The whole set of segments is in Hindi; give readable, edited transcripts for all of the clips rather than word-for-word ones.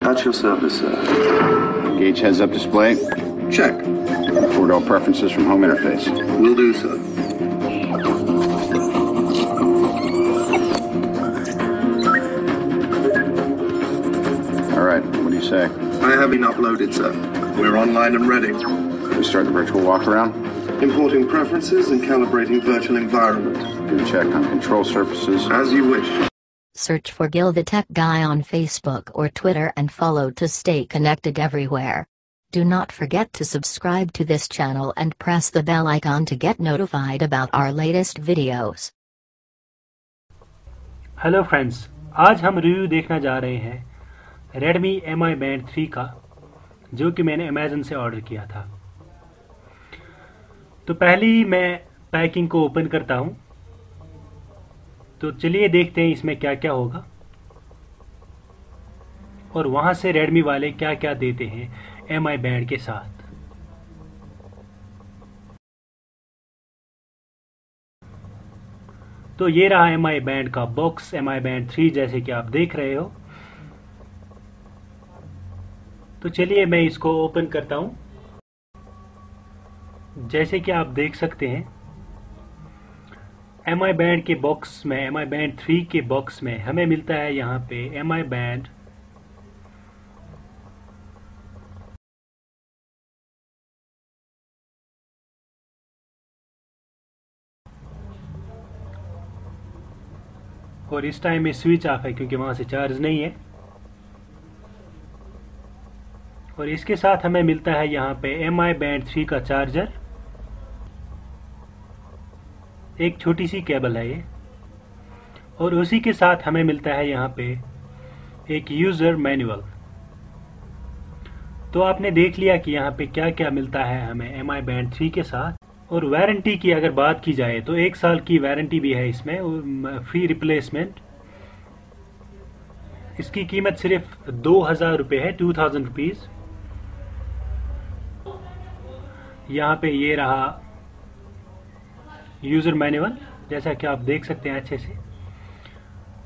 At your service, sir. Gauge heads-up display. Check. Four-door preferences from home interface. Will do, sir. All right, what do you say? I have been uploaded, sir. We're online and ready. We start the virtual walk-around. Importing preferences and calibrating virtual environment. Do a check on control surfaces. As you wish. Search for Gil the Tech Guy on Facebook or Twitter and follow to stay connected everywhere. Do not forget to subscribe to this channel and press the bell icon to get notified about our latest videos. Hello friends, आज हम रिव्यू देखना जा रहे हैं Redmi Mi Band 3 का, जो कि मैंने Amazon से ऑर्डर किया था। तो पहले ही मैं पैकिंग को ओपन करता हूं, तो चलिए देखते हैं इसमें क्या क्या होगा और वहां से Redmi वाले क्या क्या देते हैं Mi Band के साथ। तो ये रहा Mi Band का बॉक्स, Mi Band 3 जैसे कि आप देख रहे हो। तो चलिए मैं इसको ओपन करता हूं। जैसे कि आप देख सकते हैं Mi Band के बॉक्स में, Mi Band 3 के बॉक्स में हमें मिलता है यहाँ पे Mi Band और इस टाइम में स्विच ऑफ है क्योंकि वहां से चार्ज नहीं है। और इसके साथ हमें मिलता है यहाँ पे Mi Band 3 का चार्जर, एक छोटी सी केबल है ये, और उसी के साथ हमें मिलता है यहाँ पे एक यूजर मैनुअल। तो आपने देख लिया कि यहाँ पे क्या क्या मिलता है हमें Mi Band 3 के साथ। और वारंटी की अगर बात की जाए तो 1 साल की वारंटी भी है इसमें, फ्री रिप्लेसमेंट। इसकी कीमत सिर्फ 2000 रुपये है, 2000 रुपीज। यहाँ पे ये रहा यूजर मैनुअल, जैसा कि आप देख सकते हैं अच्छे से।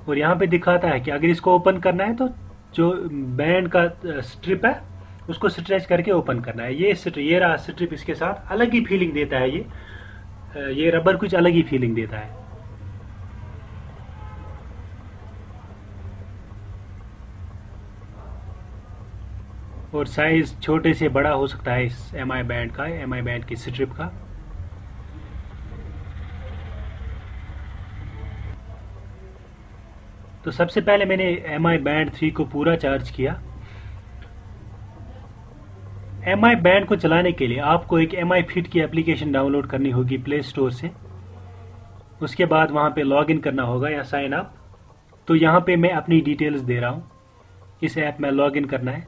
और यहाँ पे दिखाता है कि अगर इसको ओपन करना है तो जो बैंड का स्ट्रिप है उसको स्ट्रेच करके ओपन करना है। ये रहा स्ट्रिप, इसके साथ अलग ही फीलिंग देता है ये रबर कुछ अलग ही फीलिंग देता है। और साइज छोटे से बड़ा हो सकता है इस Mi Band का, Mi Band की स्ट्रिप का। तो सबसे पहले मैंने Mi Band 3 को पूरा चार्ज किया। Mi Band को चलाने के लिए आपको एक Mi Fit की एप्लीकेशन डाउनलोड करनी होगी प्ले स्टोर से। उसके बाद वहां पे लॉग इन करना होगा या साइन अप। तो यहाँ पे मैं अपनी डिटेल्स दे रहा हूँ, इस ऐप में लॉग इन करना है।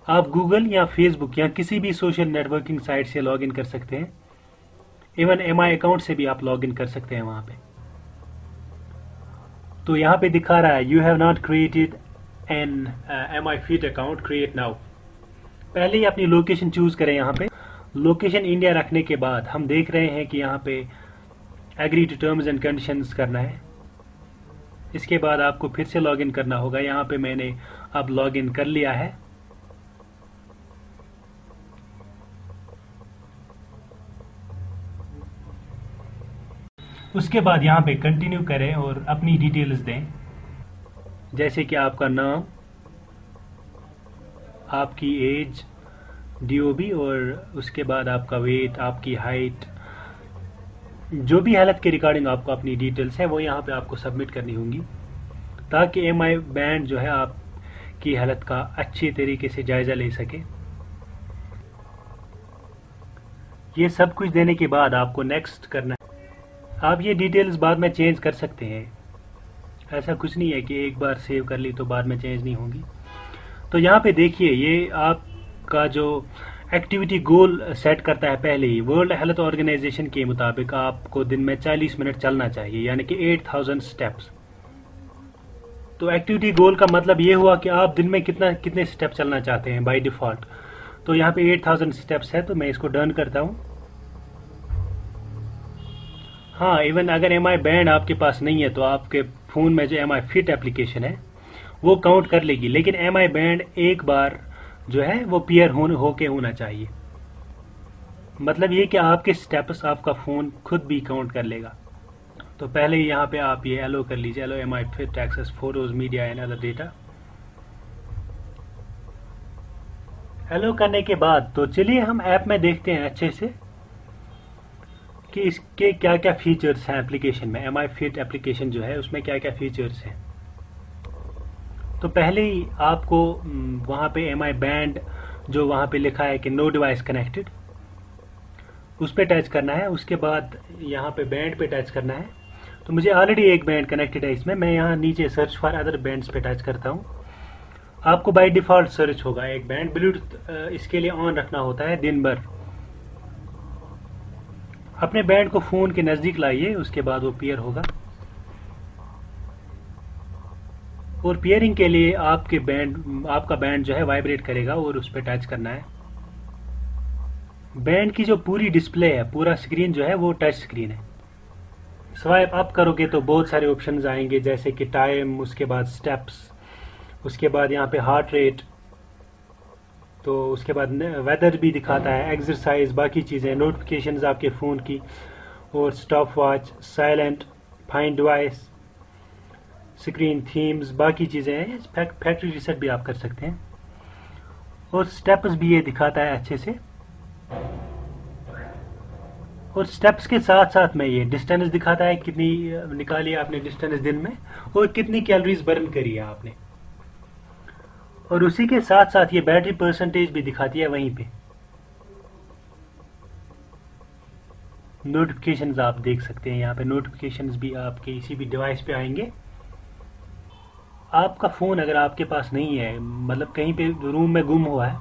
आप गूगल या फेसबुक या किसी भी सोशल नेटवर्किंग साइट से लॉग इन कर सकते हैं। इवन Mi अकाउंट से भी आप लॉग इन कर सकते हैं वहां पे। तो यहाँ पे दिखा रहा है you have not created an Mi Fit account, create now. पहले ही अपनी लोकेशन चूज करें। यहाँ पे लोकेशन इंडिया रखने के बाद हम देख रहे हैं कि यहाँ पे agree to terms and conditions करना है। इसके बाद आपको फिर से लॉग इन करना होगा। यहाँ पे मैंने अब लॉग इन कर लिया है। उसके बाद यहाँ पे कंटिन्यू करें और अपनी डिटेल्स दें, जैसे कि आपका नाम, आपकी एज, DOB, और उसके बाद आपका वेट, आपकी हाइट, जो भी हालत के रिगार्डिंग आपको अपनी डिटेल्स है वो यहाँ पे आपको सबमिट करनी होंगी, ताकि Mi Band जो है आपकी हालत का अच्छी तरीके से जायजा ले सके। ये सब कुछ देने के बाद आपको नेक्स्ट करना है। आप ये डिटेल्स बाद में चेंज कर सकते हैं, ऐसा कुछ नहीं है कि एक बार सेव कर ली तो बाद में चेंज नहीं होगी। तो यहाँ पे देखिए ये आपका जो एक्टिविटी गोल सेट करता है पहले ही। वर्ल्ड हेल्थ ऑर्गेनाइजेशन के मुताबिक आपको दिन में 40 मिनट चलना चाहिए, यानी कि 8000 स्टेप्स। तो एक्टिविटी गोल का मतलब ये हुआ कि आप दिन में कितने स्टेप चलना चाहते हैं बाय डिफॉल्ट। तो यहाँ पे 8000 स्टेप्स है, तो मैं इसको डन करता हूँ। हाँ, इवन अगर Mi Band आपके पास नहीं है तो आपके फ़ोन में जो Mi Fit एप्लीकेशन है वो काउंट कर लेगी, लेकिन MI बैंड एक बार जो है वो पेयर होके होना चाहिए। मतलब ये कि आपके स्टेप्स आपका फ़ोन खुद भी काउंट कर लेगा। तो पहले यहाँ पे आप ये एलो कर लीजिए, allow MI fit access photos media and other data. Allow करने के बाद तो चलिए हम ऐप में देखते हैं अच्छे से कि इसके क्या क्या फीचर्स हैं एप्लीकेशन में। MI फिट एप्लीकेशन जो है उसमें क्या क्या फीचर्स हैं। तो पहले ही आपको वहाँ पे MI बैंड जो वहाँ पे लिखा है कि नो डिवाइस कनेक्टेड, उस पर टच करना है। उसके बाद यहाँ पे बैंड पे टच करना है। तो मुझे ऑलरेडी एक बैंड कनेक्टेड है इसमें, मैं यहाँ नीचे सर्च फॉर अदर बैंड्स पे टच करता हूँ। आपको बाय डिफ़ॉल्ट सर्च होगा एक बैंड। ब्लूटूथ इसके लिए ऑन रखना होता है दिन भर। अपने बैंड को फ़ोन के नज़दीक लाइए, उसके बाद वो पेयर होगा। और पेयरिंग के लिए आपका बैंड जो है वाइब्रेट करेगा और उस पर टच करना है। बैंड की जो पूरी डिस्प्ले है, पूरा स्क्रीन जो है वो टच स्क्रीन है। स्वाइप अप करोगे तो बहुत सारे ऑप्शंस आएंगे, जैसे कि टाइम, उसके बाद स्टेप्स, उसके बाद यहाँ पे हार्ट रेट, तो उसके बाद वेदर भी दिखाता है, एक्सरसाइज, बाकी चीज़ें, नोटिफिकेशंस आपके फ़ोन की, और stop watch, silent, find device, screen themes, बाकी चीज़ें हैं। फैक्ट्री रीसेट भी आप कर सकते हैं। और स्टेप्स भी ये दिखाता है अच्छे से। और स्टेप्स के साथ साथ में ये डिस्टेंस दिखाता है, कितनी निकाली आपने डिस्टेंस दिन में और कितनी कैलोरीज बर्न करी है आपने। और उसी के साथ साथ ये बैटरी परसेंटेज भी दिखाती है वहीं पे। नोटिफिकेशंस आप देख सकते हैं यहाँ पे। नोटिफिकेशंस भी आपके इसी भी डिवाइस पे आएंगे। आपका फ़ोन अगर आपके पास नहीं है, मतलब कहीं पे रूम में गुम हुआ है,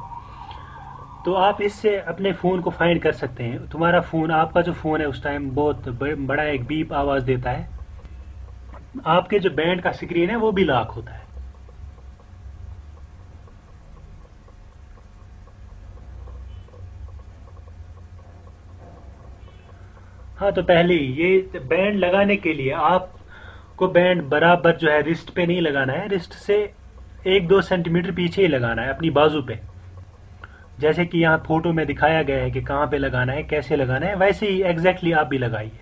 तो आप इससे अपने फ़ोन को फाइंड कर सकते हैं। तुम्हारा फ़ोन, आपका जो फ़ोन है उस टाइम बहुत बड़ा एक बीप आवाज़ देता है। आपके जो बैंड का स्क्रीन है वो भी लॉक होता है। हाँ, तो पहले ये बैंड लगाने के लिए आपको बैंड बराबर जो है रिस्ट पे नहीं लगाना है, रिस्ट से 1-2 सेंटीमीटर पीछे ही लगाना है, अपनी बाजू पे। जैसे कि यहाँ फोटो में दिखाया गया है कि कहाँ पे लगाना है, कैसे लगाना है, वैसे ही एग्जैक्टली आप भी लगाइए।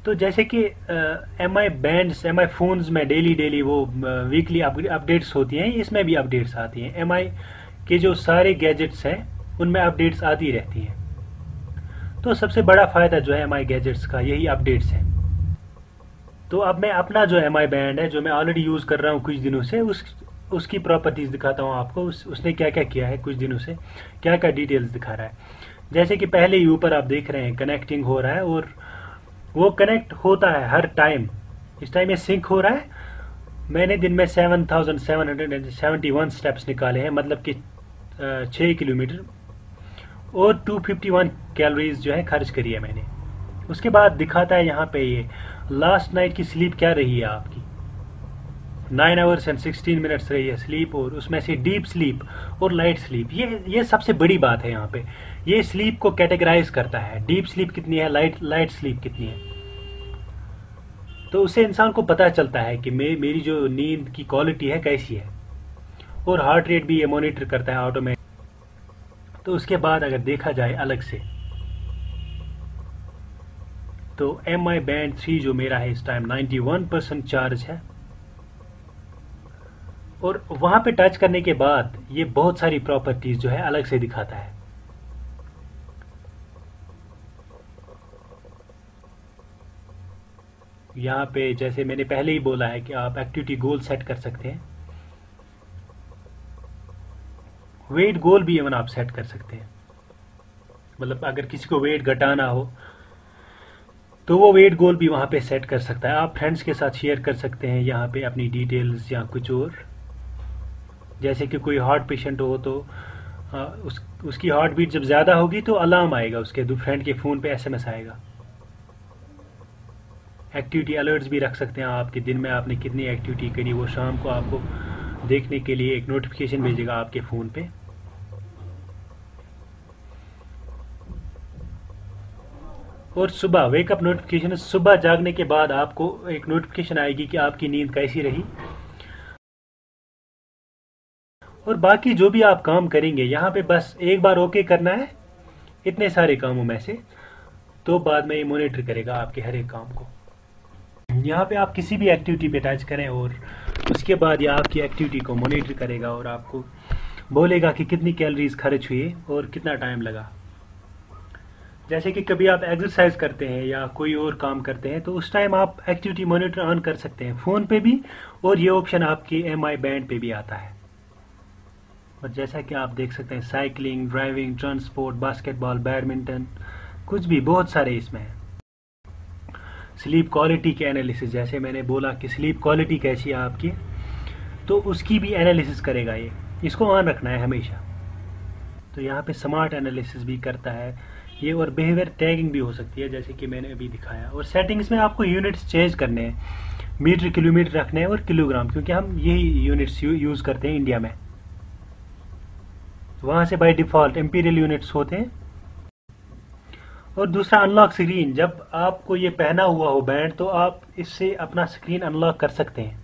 तो जैसे कि MI बैंड्स, MI फोन्स में डेली वो वीकली अपडेट्स होती हैं, इसमें भी अपडेट्स आती हैं। MI के जो सारे गैजेट्स हैं उनमें अपडेट्स आती रहती हैं। तो सबसे बड़ा फ़ायदा जो है MI गैजेट्स का यही अपडेट्स है। तो अब मैं अपना जो MI बैंड है, जो मैं ऑलरेडी यूज़ कर रहा हूँ कुछ दिनों से, उसकी प्रॉपर्टीज़ दिखाता हूँ आपको। उसने क्या क्या किया है कुछ दिनों से, क्या क्या डिटेल्स दिखा रहा है। जैसे कि पहले ही ऊपर आप देख रहे हैं कनेक्टिंग हो रहा है, और वो कनेक्ट होता है हर टाइम। इस टाइम ये सिंक हो रहा है। मैंने दिन में 7771 स्टेप्स निकाले हैं, मतलब कि 6 किलोमीटर, और 251 कैलोरीज जो है खर्च करी है मैंने। उसके बाद दिखाता है यहाँ पे ये लास्ट नाइट की स्लीप क्या रही है आपकी। 9 आवर्स एंड 16 मिनट्स रही है स्लीप, और उसमें से डीप स्लीप और लाइट स्लीप, ये सबसे बड़ी बात है यहाँ पे। ये स्लीप को कैटेगराइज करता है, डीप स्लीप कितनी है, लाइट स्लीप कितनी है। तो उससे इंसान को पता चलता है कि मेरी जो नींद की क्वालिटी है कैसी है। और हार्ट रेट भी ये मॉनिटर करता है ऑटोमेटिक। तो उसके बाद अगर देखा जाए अलग से, तो MI बैंड 3 जो मेरा है इस टाइम 91% चार्ज है। और वहां पे टच करने के बाद ये बहुत सारी प्रॉपर्टीज जो है अलग से दिखाता है। यहाँ पे जैसे मैंने पहले ही बोला है कि आप एक्टिविटी गोल सेट कर सकते हैं। वेट गोल भी इवन आप सेट कर सकते हैं। मतलब अगर किसी को वेट घटाना हो तो वो वेट गोल भी वहाँ पे सेट कर सकता है। आप फ्रेंड्स के साथ शेयर कर सकते हैं यहाँ पे अपनी डिटेल्स या कुछ और। जैसे कि कोई हार्ट पेशेंट हो तो उसकी हार्ट बीट जब ज़्यादा होगी तो अलार्म आएगा, उसके फ्रेंड के फ़ोन पे SMS आएगा। एक्टिविटी अलर्ट्स भी रख सकते हैं आप कि दिन में आपने कितनी एक्टिविटी करी, वो शाम को आपको देखने के लिए एक नोटिफिकेशन भेजेगा आपके फ़ोन पे। और सुबह वेकअप नोटिफिकेशन, सुबह जागने के बाद आपको एक नोटिफिकेशन आएगी कि आपकी नींद कैसी रही। और बाकी जो भी आप काम करेंगे यहाँ पे बस एक बार ओके करना है इतने सारे कामों में से, तो बाद में ये मॉनिटर करेगा आपके हर एक काम को। यहाँ पे आप किसी भी एक्टिविटी पे टच करें और उसके बाद ये आपकी एक्टिविटी को मॉनिटर करेगा और आपको बोलेगा कि कितनी कैलोरीज खर्च हुई और कितना टाइम लगा। जैसे कि कभी आप एक्सरसाइज करते हैं या कोई और काम करते हैं तो उस टाइम आप एक्टिविटी मॉनिटर ऑन कर सकते हैं फ़ोन पे भी, और ये ऑप्शन आपके MI बैंड पे भी आता है। और जैसा कि आप देख सकते हैं cycling, driving, transport, basketball, badminton, कुछ भी, बहुत सारे इसमें हैं। स्लीप क्वालिटी के एनालिसिस, जैसे मैंने बोला कि स्लीप क्वालिटी कैसी है आपकी, तो उसकी भी एनालिसिस करेगा ये, इसको ऑन रखना है हमेशा। तो यहाँ पे स्मार्ट एनालिसिस भी करता है ये, और बिहेवियर टैगिंग भी हो सकती है जैसे कि मैंने अभी दिखाया। और सेटिंग्स में आपको यूनिट्स चेंज करने हैं, मीटर किलोमीटर रखने हैं और किलोग्राम, क्योंकि हम यही यूनिट्स यूज़ करते हैं इंडिया में। वहाँ से बाय डिफ़ॉल्ट इंपीरियल यूनिट्स होते हैं। और दूसरा अनलॉक स्क्रीन, जब आपको ये पहना हुआ हो बैंड तो आप इससे अपना स्क्रीन अनलॉक कर सकते हैं।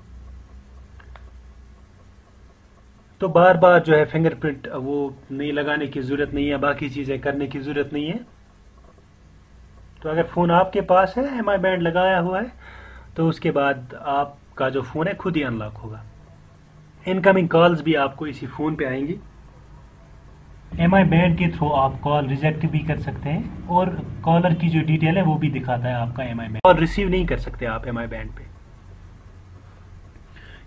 तो बार बार जो है फिंगरप्रिंट वो नहीं लगाने की ज़रूरत नहीं है, बाकी चीज़ें करने की ज़रूरत नहीं है। तो अगर फ़ोन आपके पास है, MI बैंड लगाया हुआ है, तो उसके बाद आपका जो फ़ोन है खुद ही अनलॉक होगा। इनकमिंग कॉल्स भी आपको इसी फ़ोन पे आएंगी। MI बैंड के थ्रू आप कॉल रिजेक्ट भी कर सकते हैं, और कॉलर की जो डिटेल है वो भी दिखाता है आपका MI बैंड। कॉल रिसीव नहीं कर सकते आप MI बैंड पे,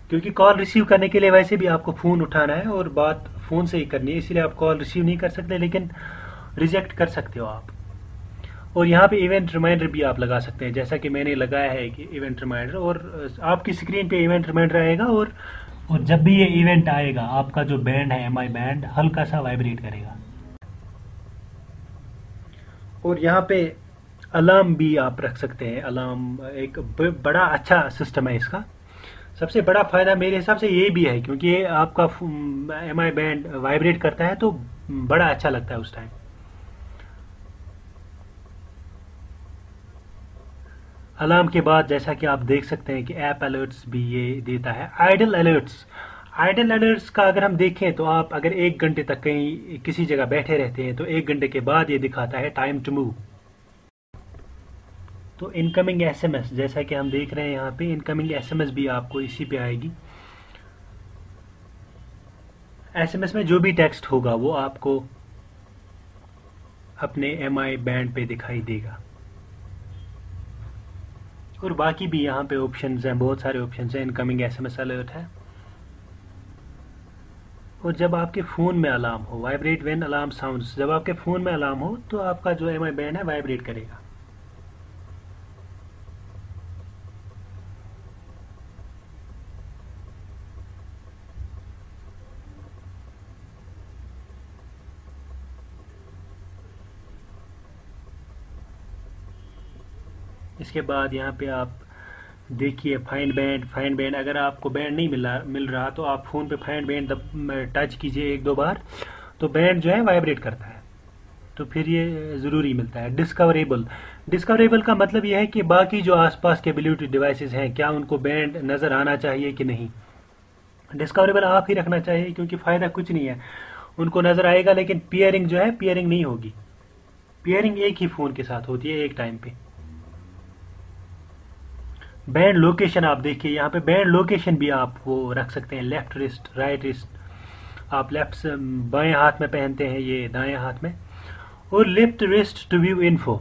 क्योंकि कॉल रिसीव करने के लिए वैसे भी आपको फ़ोन उठाना है और बात फ़ोन से ही करनी है, इसलिए आप कॉल रिसीव नहीं कर सकते, लेकिन रिजेक्ट कर सकते हो आप। और यहाँ पे इवेंट रिमाइंडर भी आप लगा सकते हैं, जैसा कि मैंने लगाया है कि इवेंट रिमाइंडर, और आपकी स्क्रीन पे इवेंट रिमाइंडर आएगा, और जब भी ये इवेंट आएगा आपका जो बैंड है MI बैंड हल्का सा वाइब्रेट करेगा। और यहाँ पे अलार्म भी आप रख सकते हैं। अलार्म एक बड़ा अच्छा सिस्टम है इसका। सबसे बड़ा फ़ायदा मेरे हिसाब से ये भी है, क्योंकि ये आपका MI बैंड वाइब्रेट करता है तो बड़ा अच्छा लगता है उस टाइम। अलार्म के बाद जैसा कि आप देख सकते हैं कि ऐप अलर्ट्स भी ये देता है। आइडल अलर्ट्स का अगर हम देखें तो आप अगर 1 घंटे तक कहीं किसी जगह बैठे रहते हैं तो 1 घंटे के बाद ये दिखाता है टाइम टू मूव। तो इनकमिंग SMS, जैसा कि हम देख रहे हैं यहाँ पे इनकमिंग SMS भी आपको इसी पे आएगी। SMS में जो भी टेक्स्ट होगा वो आपको अपने MI बैंड पे दिखाई देगा। और बाकी भी यहाँ पे ऑप्शंस हैं, बहुत सारे ऑप्शंस हैं। इनकमिंग SMS अलर्ट है। और जब आपके फ़ोन में अलार्म हो, वाइब्रेट व्हेन अलार्म साउंड्स, जब आपके फ़ोन में अलार्म हो तो आपका जो MI बैंड है वाइब्रेट करेगा। इसके बाद यहाँ पे आप देखिए फाइंड बैंड। अगर आपको बैंड नहीं मिल रहा तो आप फ़ोन पे फाइंड बैंड टच कीजिए 1-2 बार, तो बैंड जो है वाइब्रेट करता है, तो फिर ये ज़रूरी मिलता है। डिस्कवरेबल का मतलब ये है कि बाकी जो आसपास के ब्लूटूथ डिवाइसेस हैं क्या उनको बैंड नज़र आना चाहिए कि नहीं। डिस्कवरेबल आप ही रखना चाहिए, क्योंकि फ़ायदा कुछ नहीं है, उनको नज़र आएगा लेकिन पियरिंग जो है पियरिंग नहीं होगी। पियरिंग एक ही फ़ोन के साथ होती है एक टाइम पे। बैंड लोकेशन आप देखिए, यहाँ पे बैंड लोकेशन भी आप वो रख सकते हैं, लेफ्ट रिस्ट, राइट रिस्ट। आप लेफ्ट से बाएं हाथ में पहनते हैं, ये दाएं हाथ में। और left wrist to view info,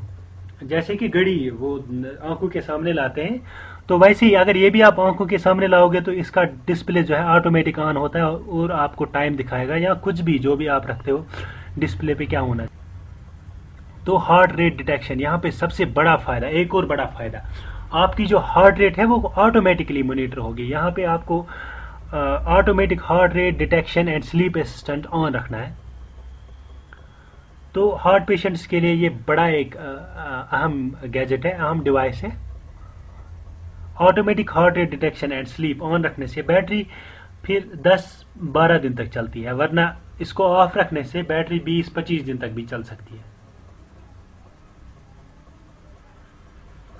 जैसे कि घड़ी वो आंखों के सामने लाते हैं, तो वैसे ही अगर ये भी आप आंखों के सामने लाओगे तो इसका डिस्प्ले जो है ऑटोमेटिक ऑन होता है और आपको टाइम दिखाएगा, या कुछ भी जो भी आप रखते हो डिस्प्ले पे क्या होना। तो हार्ट रेट डिटेक्शन, यहाँ पे सबसे बड़ा फायदा, एक और बड़ा फायदा, आपकी जो हार्ट रेट है वो ऑटोमेटिकली मॉनिटर होगी। यहाँ पे आपको automatic heart rate detection and sleep assistant on रखना है। तो हार्ट पेशेंट्स के लिए ये बड़ा एक अहम गैजेट है, अहम डिवाइस है। Automatic heart rate detection and sleep on रखने से बैटरी फिर 10-12 दिन तक चलती है, वरना इसको ऑफ रखने से बैटरी 20-25 दिन तक भी चल सकती है।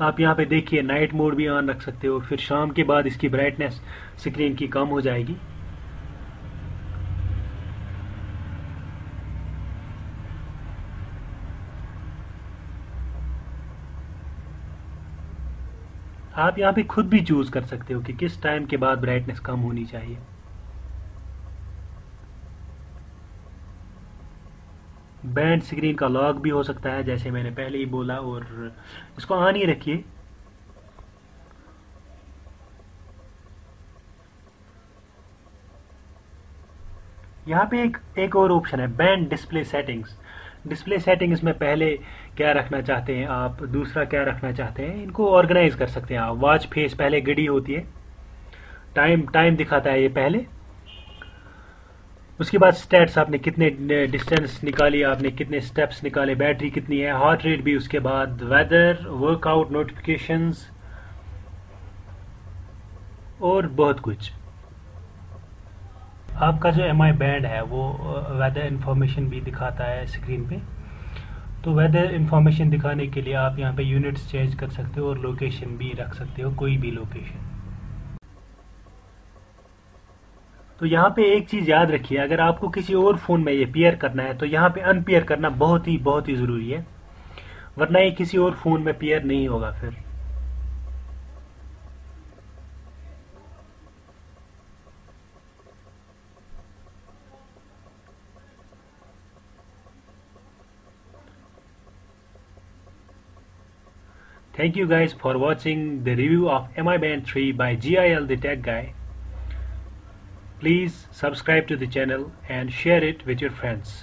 आप यहाँ पे देखिए नाइट मोड भी ऑन रख सकते हो, फिर शाम के बाद इसकी ब्राइटनेस स्क्रीन की कम हो जाएगी। आप यहाँ पे खुद भी चूज कर सकते हो कि किस टाइम के बाद ब्राइटनेस कम होनी चाहिए। बैंड स्क्रीन का लॉक भी हो सकता है जैसे मैंने पहले ही बोला, और इसको ऑन ही रखिए। यहाँ पे एक और ऑप्शन है band display settings. Display settings में पहले क्या रखना चाहते हैं आप, दूसरा क्या रखना चाहते हैं, इनको ऑर्गेनाइज कर सकते हैं आप। वॉच फेस पहले घड़ी होती है, टाइम दिखाता है ये पहले। उसके बाद स्टैट्स, आपने कितने डिस्टेंस निकाली, आपने कितने स्टेप्स निकाले, बैटरी कितनी है, हार्ट रेट भी। उसके बाद वेदर, वर्कआउट नोटिफिकेशंस और बहुत कुछ। आपका जो MI बैंड है वो वेदर इंफॉर्मेशन भी दिखाता है स्क्रीन पे। तो वेदर इंफॉर्मेशन दिखाने के लिए आप यहाँ पे यूनिट्स चेंज कर सकते हो और लोकेशन भी रख सकते हो, कोई भी लोकेशन। तो यहाँ पे एक चीज याद रखिए, अगर आपको किसी और फोन में ये पेयर करना है तो यहाँ पे अनपेयर करना बहुत ही जरूरी है, वरना ये किसी और फोन में पेयर नहीं होगा फिर। Thank you guys for watching the review of MI Band 3 by GIL the Tech Guy. Please subscribe to the channel and share it with your friends.